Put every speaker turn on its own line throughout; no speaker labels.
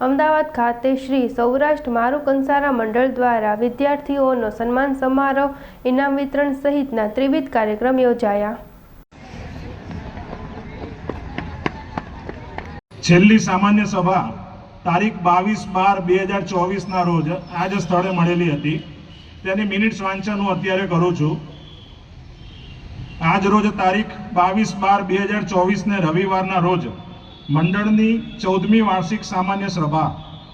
અમદાવાદ ખાતે શ્રી સૌરાષ્ટ્ર મારું કંસારા મંડળ દ્વારા વિદ્યાર્થીઓનો સન્માન સમારોહ, ઇનામ વિતરણ સહિતના ત્રિવિધ કાર્યક્રમ યોજાયા.
છેલ્લી સામાન્ય સભા તારીખ 22/12/2024 ના રોજ આ જ સ્થળે મળેલી હતી. તેની મિનિટ્સ વાંચન હું અત્યારે કરું છું. આજ રોજ તારીખ 22/12/2024 ને રવિવારના રોજ મંડળની 14મી વાર્ષિક સામાન્ય સભા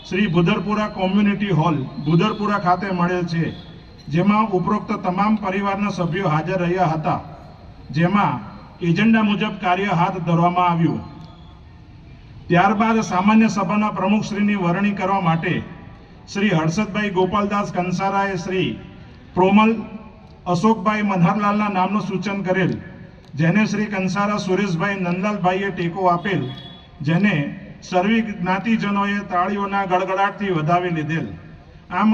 શ્રી ભુદરપુરા કોમ્યુનિટી હોલ ભુદરપુરા ખાતે મળેલ છે, જેમાં ઉપરોક્ત તમામ પરિવારના સભ્યો હાજર રહ્યા હતા, જેમાં એજન્ડા મુજબ કાર્ય હાથ ધરવામાં આવ્યું. ત્યારબાદ સામાન્ય સભાના પ્રમુખશ્રીની વરણી કરવા માટે શ્રી હર્ષદભાઈ ગોપાલદાસ કંસારાએ શ્રી પ્રોમલ અશોકભાઈ મનહરલાલના નામનું સૂચન કરેલ, જેને શ્રી કંસારા સુરેશભાઈ નંદલાલભાઈએ ટેકો આપેલ, જેને સર્વે જ્ઞાતિજનોએ તાળીઓના ગડગડાટથી વધાવી લીધેલ. આમ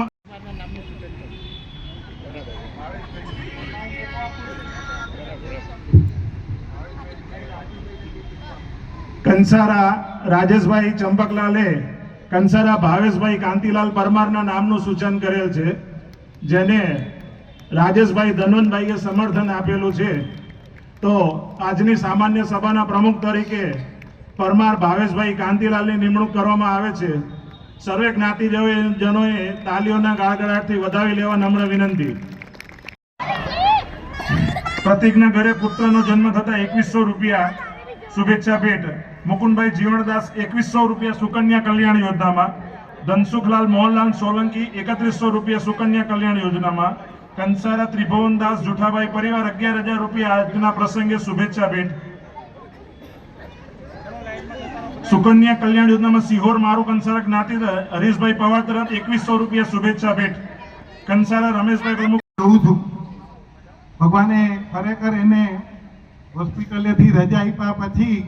કંસારા રાજેશભાઈ ચંપકલાલે કંસારા ભાવેશભાઈ કાંતિલાલ પરમારના નામનું સૂચન કરેલ છે, જેને રાજેશભાઈ ધનવંતભાઈએ સમર્થન આપેલું છે. તો આજની સામાન્ય સભાના પ્રમુખ તરીકે પરમાર ભાવેશભાઈ કાંતિલાલની નિમણૂક કરવામાં આવે છે. સર્વે જ્ઞાતિજનોએ તાલીઓના ગડગડાટથી વધાવી લેવા નમ્ર વિનંતી. પ્રતિકના ઘરે પુત્રનો જન્મ થતા 2100 રૂપિયા શુભેચ્છા ભેટ. મુકુંદભાઈ જીવણદાસ 2100 રૂપિયા સુકન્યા કલ્યાણ યોજનામાં. ધનસુખલાલ મોહનલાલ સોલંકી 3100 રૂપિયા સુકન્યા કલ્યાણ યોજનામાં. કંસારા ત્રિભુવનદાસ જુઠાભાઈ પરિવાર 11000 રૂપિયા આજના પ્રસંગે શુભેચ્છા ભેટ. સુકન્યા કલ્યાણ યોજનામાં સિહોર મારું કંસારા જ્ઞાતિ હરીશભાઈ પવાર તરફ 2100 રૂપિયા શુભેચ્છા ભેટ. કંસારા રમેશભાઈ પ્રમુખ.
કહું છું, ભગવાને ખરેખર એને હોસ્પિટલેથી રજા આપ્યા પછી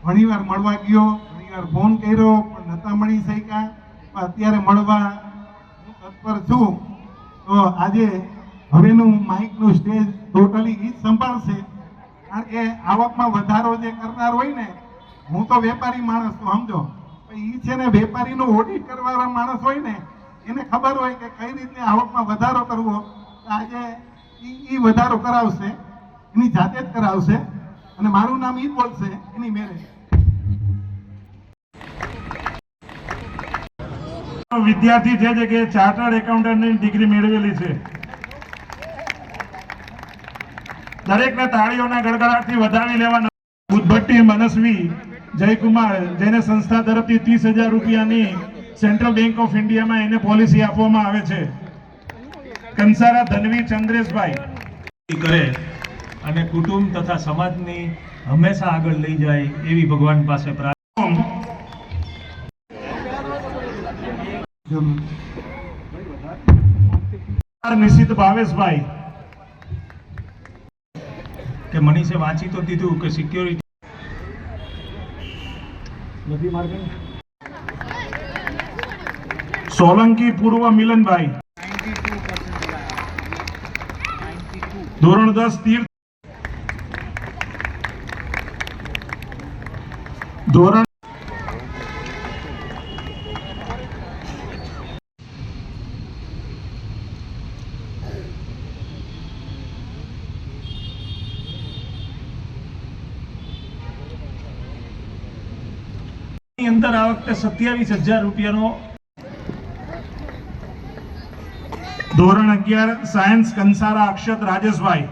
ઘણીવાર મળવા ગયો, ઘણીવાર ફોન કર્યો, પણ નતા મળી શક્યા. અત્યારે મળવા હું તત્પર છું. તો આજે હવેનું માઇકનું સ્ટેજ ટોટલી ઈ જ સંભાળશે, કારણ કે આવકમાં વધારો જે કરનાર હોય ને, હું તો વેપારી માણસ તો સમજો, ઈ છે ને વેપારીનું ઓડિટ કરવાવાળા માણસ હોય ને, એને ખબર હોય કે કઈ રીતે આવકમાં વધારો કરવો. આજે ઈ વધારો કરાવશે, એની જાતે જ કરાવશે, અને મારું નામ ઈ બોલશે એની મેરે.
વિદ્યાર્થી છે કે ચાર્ટર્ડ એકાઉન્ટન્ટની ડિગ્રી મેળવેલી છે. દરેકને તાળીઓના ગડગડાટથી વધાવી લેવા. ઉદભટ્ટી મનસ્વી જયકુમાર, જેને સંસ્થા તરફથી 30,000 રૂપિયાની સેન્ટ્રલ બેંક ઓફ ઇન્ડિયામાં એને પોલિસી આપવામાં આવે છે. કંસારા ધનવી ચંદ્રેશભાઈ
કરે અને કુટુંબ તથા સમાજની હંમેશા આગળ લઈ જાય એવી ભગવાન પાસે પ્રાર્થના.
નિશિત ભાવેશભાઈ
કે મનીષે વાંચી તો દીધું કે સિક્યોરિટી
નથી માર્કેટ. સોલંકી પૂર્વ મિલનભાઈ ધોરણ 10 તીર્થ. ધોરણ
અંદર આ વખતે 27,000 રૂપિયાનો.
ધોરણ 11 સાયન્સ કંસારા અક્ષત રાજેશભાઈ.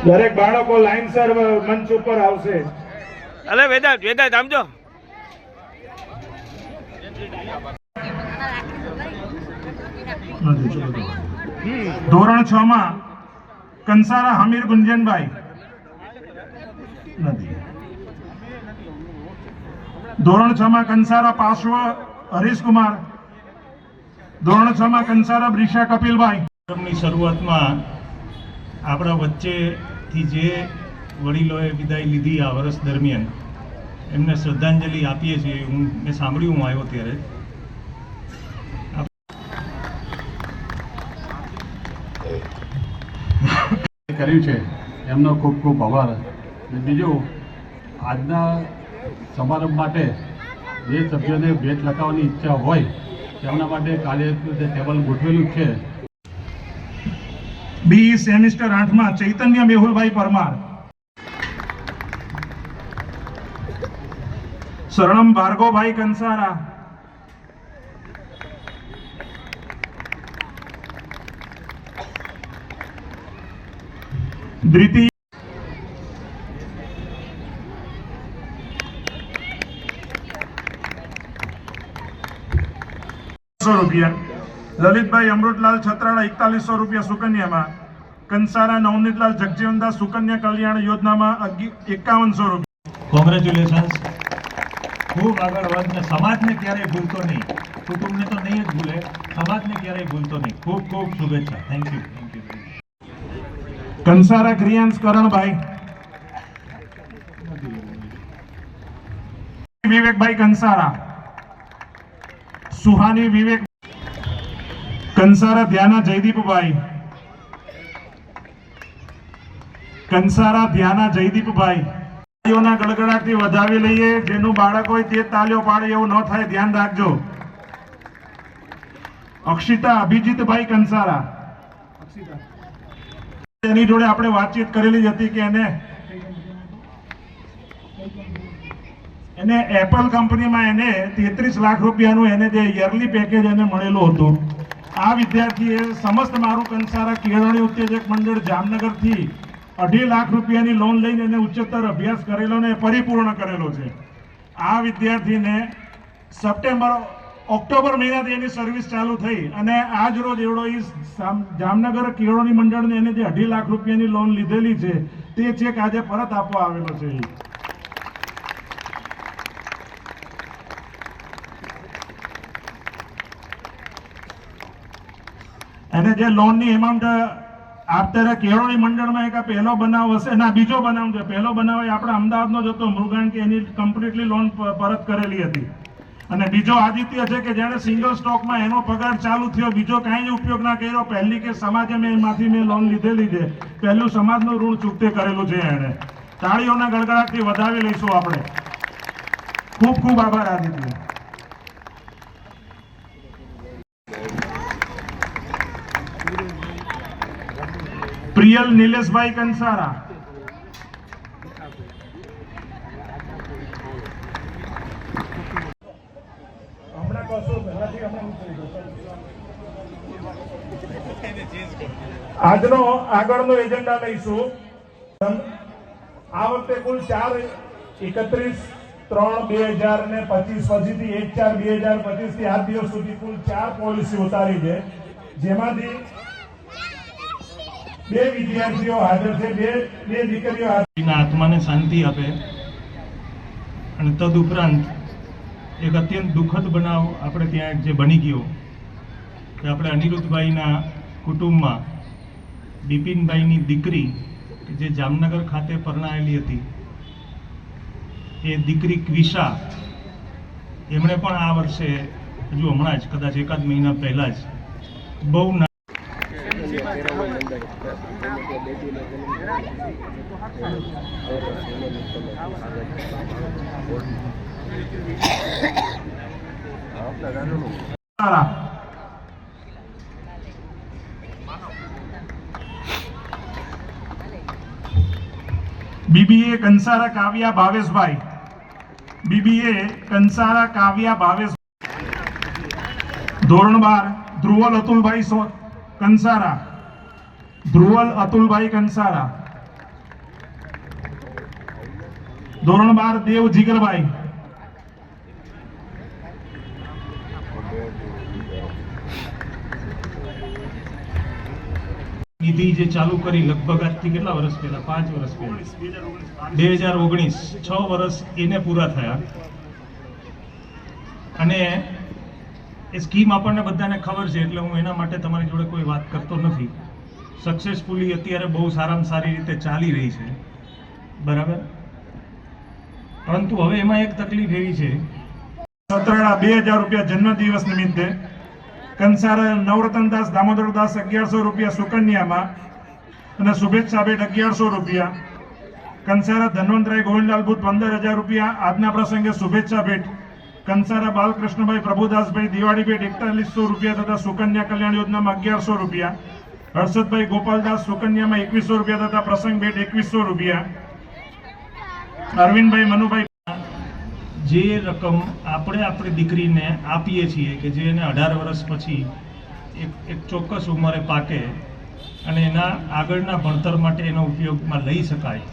દરેક બાળકો લાઈનસર મંચ ઉપર આવશે.
અલે વેદાંત સમજો.
ધોરણ 6 માં કંસારા હમીર ગુંજનભાઈ નથી. ધોરણ 6 માં કંસારા પાર્શ્વ હરીશકુમાર. ધોરણ 6 માં કંસારા બ્રિશા કપિલભાઈ.
ની શરૂઆતમાં આપણા વચ્ચેથી જે વડીલોએ વિદાય લીધી આ વર્ષ દરમિયાન એમને શ્રદ્ધાંજલિ આપીએ છીએ. મેં સાંભળ્યું હું આવ્યો ત્યારે
કર્યું છે એમનો ખૂબ ખૂબ આભાર. અને બીજું, આજના સમારંભ માટે જે સભ્યોને ભેટ લખાવવાની ઈચ્છા હોય તેમના માટે કાલે ટેબલ ગોઠવેલું છે.
બી સેમિસ્ટર 8માં ચૈતન્ય મેહુલભાઈ પરમાર, શરણમ ભાર્ગવભાઈ કંસારા, દ્વિતીય ₹100, લલિતભાઈ અમૃતલાલ છત્રાળા 4100 રૂપિયા સુકન્યામાં, કંસારા નવનીતલાલ જગજીવનદાસ સુકન્યા કલ્યાણ યોજનામાં 5100 રૂપિયા.
કોંગ્રેચ્યુલેશન્સ. ખૂબ આગળ વધ ને સમાજને ક્યારેય ભૂલતો નહીં, કુટુંબને તો નહીં જ ભૂલે, સમાજને ક્યારેય ભૂલતો નહીં. ખૂબ ખૂબ શુભેચ્છા. Thank you.
કંસારા ક્રિયાંશ કરણભાઈ, વિવેકભાઈ કંસારા, સુહાની વિવેક કંસારા, ધ્યાના જયદીપભાઈ, કંસારા ધ્યાના જયદીપભાઈ. તાળીઓના ગડગડાટથી વધાવી લઈએ. જેનું બાળક હોય તે તાળીઓ પાડે એવું ન થાય, ધ્યાન રાખજો. અક્ષિતા અભિજીતભાઈ કંસારા, એની જોડે આપણે વાતચીત કરેલી જ હતી કે એને એપલ કંપનીમાં એને 33 લાખ રૂપિયાનું એને જે યરલી પેકેજ એને મળેલું હતું. આ વિદ્યાર્થીએ સમસ્ત મારું કંસારા કેળવણી ઉત્તેજક મંડળ જામનગરથી 2.5 લાખ રૂપિયાની લોન લઈને એને ઉચ્ચતર અભ્યાસ કરેલો ને પરિપૂર્ણ કરેલો છે. આ વિદ્યાર્થીને ઓક્ટોબર મહિનાથી એની સર્વિસ ચાલુ થઈ અને આજ રોજ એવડો જામનગર કેળવણી મંડળને એને જે 2.5 લાખ રૂપિયાની લોન લીધેલી છે તે ચેક આજે પરત આપવા આવેલો છે. એને જે લોનની એમાઉન્ટ આપતા કેળવણી મંડળમાં એક પહેલો બનાવ હશે ના બીજો બનાવ છે. પહેલો બનાવ એ આપણા અમદાવાદનો જ હતો, મૃગાન, કે એની કમ્પ્લીટલી લોન પરત કરેલી હતી. અને બીજો આદિત્ય છે કે જેણે સિંગલ સ્ટોકમાં એનો પગાર ચાલુ થયો, બીજો કાંઈ જ ઉપયોગ ના કર્યો. પહેલી કે સમાજે એમાંથી મેં લોન લીધેલી છે, પહેલું સમાજનું ઋણ ચૂકતે કરેલું છે એણે. તાળીઓના ગડગડાટથી વધાવી લઈશું આપણે. ખૂબ ખૂબ આભાર આદિત્ય. પ્રિયલ નિલેશભાઈ કંસારા, આજનો આગળનો એજન્ડા લઈશું. આ વખતે કુલ 4/31/3/2025 પછીથી 1/4/2025 થી આજ દિવસ સુધી કુલ 4 પોલિસી ઉતારી છે, જેમાંથી 2 વિદ્યાર્થીઓ હાજર છે, બે દીકરીઓ
એના આત્માને શાંતિ આપે. અને તદુપરાંત એક અત્યંત દુઃખદ બનાવ આપણે ત્યાં જે બની ગયો કે આપણે અનિરુદ્ધભાઈના કુટુંબમાં બિપિનભાઈની દીકરી જે જામનગર ખાતે પરણાયેલી હતી, એ દીકરી ક્વિશા, એમણે પણ આ વર્ષે હજુ હમણાં જ કદાચ એકાદ મહિના પહેલાં જ બહુ
બીબીએ કંસારા કાવ્યા ભાવેશભાઈ, બીબીએ કંસારા કાવ્યા ભાવેશ. ધોરણ 12 ધ્રુવલ અતુલભાઈ કંસારા, ધ્રુવલ અતુલભાઈ કંસારા. ધોરણ 12 દેવ જીગરભાઈ.
નિધિ જે ચાલુ કરી લગભગ આજથી કેટલા વર્ષ પહેલા, 5 વર્ષ પહેલા, 2019, 6 વર્ષ એને પૂરા થયા. અને એ સ્કીમ આપણને બધાને ખબર છે એટલે હું એના માટે તમારી જોડે કોઈ વાત કરતો નથી. સક્સેસફુલી અત્યારે બહુ સારામાં સારી રીતે ચાલી રહી છે, બરાબર. પરંતુ હવે એમાં એક તકલીફ એવી છે,
સત્રાળા 2000 રૂપિયા જન્મદિવસ નિમિત્તે, કંસારા નવરતનદાસ દામોદરદાસ 1100 રૂપિયા સુકન્યામાં, અને શુભેચ્છા ભેટ 1100 રૂપિયા. કંસારા ધનવંતરાય ગોવિંદલાલ બુદ્ધ 15,000 રૂપિયા. આજના પ્રસંગે શુભેચ્છા ભેટ કંસારા બાલકૃષ્ણભાઈ પ્રભુદાસભાઈ દિવાળી ભેટ 4100 રૂપિયા તથા સુકન્યા કલ્યાણ યોજનામાં 1100 રૂપિયા. હર્ષદભાઈ ગોપાલદાસ સુકન્યામાં 2100 રૂપિયા તથા પ્રસંગ ભેટ 2100 રૂપિયા. અરવિંદભાઈ મનુભાઈ
જે રકમ આપણે આપણી દીકરીને આપીએ છીએ કે જે એને 18 વર્ષ પછી એક ચોક્કસ ઉંમરે પાકે અને એના આગળના ભણતર માટે એનો ઉપયોગમાં લઈ શકાય,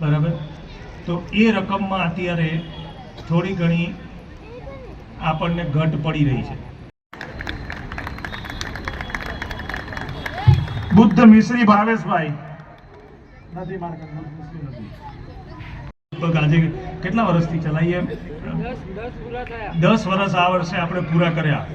બરાબર, તો એ રકમમાં અત્યારે થોડી ઘણી આપણને ઘટ પડી રહી છે.
બુદ્ધ મિશ્રી ભાવેશભાઈ નથી,
લગભગ આજે કેટલા વર્ષથી ચલાવીએ? 10 વર્ષ આ વર્ષે આપણે પૂરા કર્યા.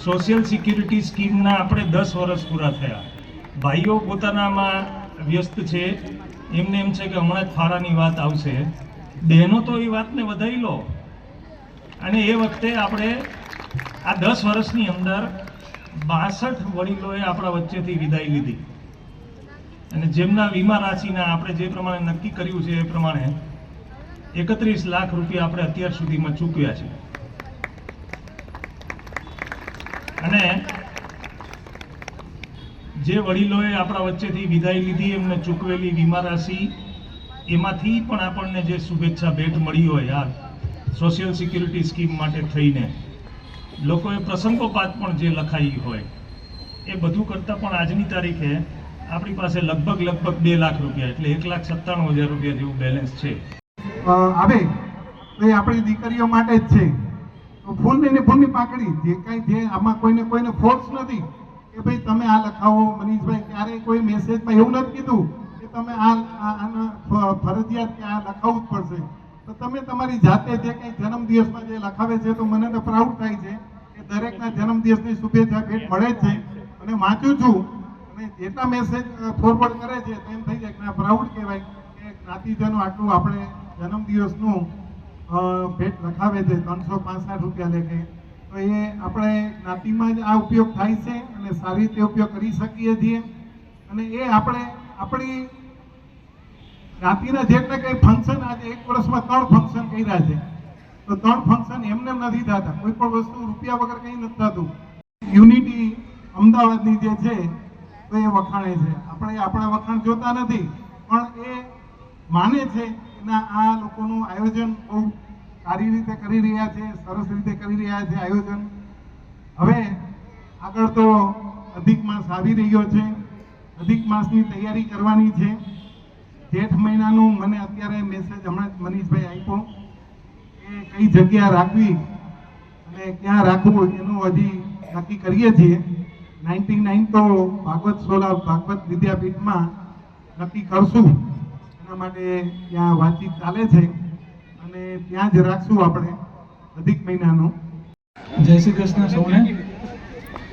સોશિયલ સિક્યુરિટી સ્કીમના આપણે 10 વર્ષ પૂરા થયા. ભાઈઓ પોતાનામાં વ્યસ્ત છે, એમને એમ છે કે હમણાં જ ફાળાની વાત આવશે. બહેનો તો એ વાતને વધારી લો. અને એ વખતે આપણે આ 10 વર્ષની અંદર 62 વડીલોએ આપણા વચ્ચેથી વિદાય લીધી અને જેમના વીમા રાશિના આપણે જે પ્રમાણે નક્કી કર્યું છે એ પ્રમાણે 31 લાખ રૂપિયા આપણે અત્યાર સુધીમાં ચૂકવ્યા છે. અને જે વડીલોએ આપણા વચ્ચેથી વિદાય લીધી એમને ચૂકવેલી વીમા રાશિ એમાંથી પણ આપણને જે શુભેચ્છા ભેટ મળી હોય આ સોશિયલ સિક્યુરિટી સ્કીમ માટે થઈને લોકોએ પ્રસંગોપાત પણ જે લખાઈ હોય એ બધું કરતાં પણ આજની તારીખે આપણી પાસે લગભગ 2 લાખ રૂપિયા એટલે 1,97,000 રૂપિયા જેવું બેલેન્સ છે.
આવે તો એ આપણી દીકરીઓ માટે જ છે. તો ફૂલની ને ફૂલની પાકડી જે કાંઈ જે આમાં કોઈને ફોર્સ નથી કે ભાઈ તમે આ લખાવો. મનીષભાઈ ક્યારેય કોઈ મેસેજમાં એવું નથી કીધું કે તમે આને ફરજિયાત કે આ લખાવવું જ પડશે. તો તમે તમારી જાતે જે કંઈ જન્મદિવસમાં જે લખાવે છે તો મને તો પ્રાઉડ થાય છે કે દરેકના જન્મદિવસની શુભેચ્છા ભેટ મળે જ છે. અને વાંચું છું અને જેટલા મેસેજ ફોરવર્ડ કરે છે તો એમ થઈ જાય કે પ્રાઉડ કહેવાય કે જ્ઞાતિજનો આટલું આપણે જન્મદિવસનું ભેટ લખાવે છે 365 રૂપિયા લેખે. તો એ આપણે જ્ઞાતિમાં જ આ ઉપયોગ થાય છે અને સારી રીતે ઉપયોગ કરી શકીએ છીએ. અને એ આપણે આપણી જ્ઞાતિના જેટલા કંઈ ફંક્શન આજે 1 વર્ષમાં 3 ફંક્શન કર્યા છે તો 3 ફંક્શન એમને નથી થતા. કોઈ પણ વસ્તુ રૂપિયા વગર કંઈ નથી થતું. યુનિટી અમદાવાદની જે છે તો એ વખાણે છે. આપણે આપણા વખાણ જોતા નથી પણ એ માને છે કે આ લોકોનું આયોજન બહુ સારી રીતે કરી રહ્યા છે, સરસ રીતે કરી રહ્યા છે આયોજન. હવે આગળ તો અધિક માસ આવી રહ્યો છે. અધિક માસની તૈયારી કરવાની છે. જેઠ મહિનાનું મને અત્યારે મેસેજ હમણાં જ મનીષભાઈ આપ્યો કે કઈ જગ્યા રાખવી અને ક્યાં રાખવું એનું હજી નક્કી કરીએ છીએ. 99 તો ભાગવત સોલા ભાગવત વિદ્યાપીઠમાં નક્કી કરશું. એના માટે ત્યાં વાતચીત ચાલે છે અને ત્યાં જ રાખશું આપણે અધિક મહિનાનું.
જય શ્રી કૃષ્ણ સૌને.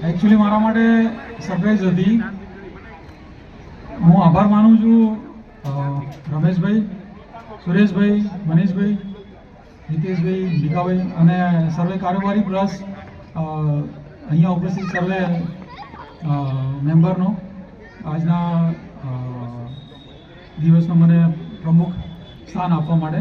એકચ્યુઅલી મારા માટે સરપ્રાઈઝ હતી. હું આભાર માનું છું રમેશભાઈ, સુરેશભાઈ, મનીષભાઈ, નીતેશભાઈ, ભીખાભાઈ અને સર્વે કારોબારી પ્લસ અહીંયા ઉપસ્થિત સર્વે મેમ્બરનો આજના દિવસનો મને પ્રમુખ સ્થાન આપવા માટે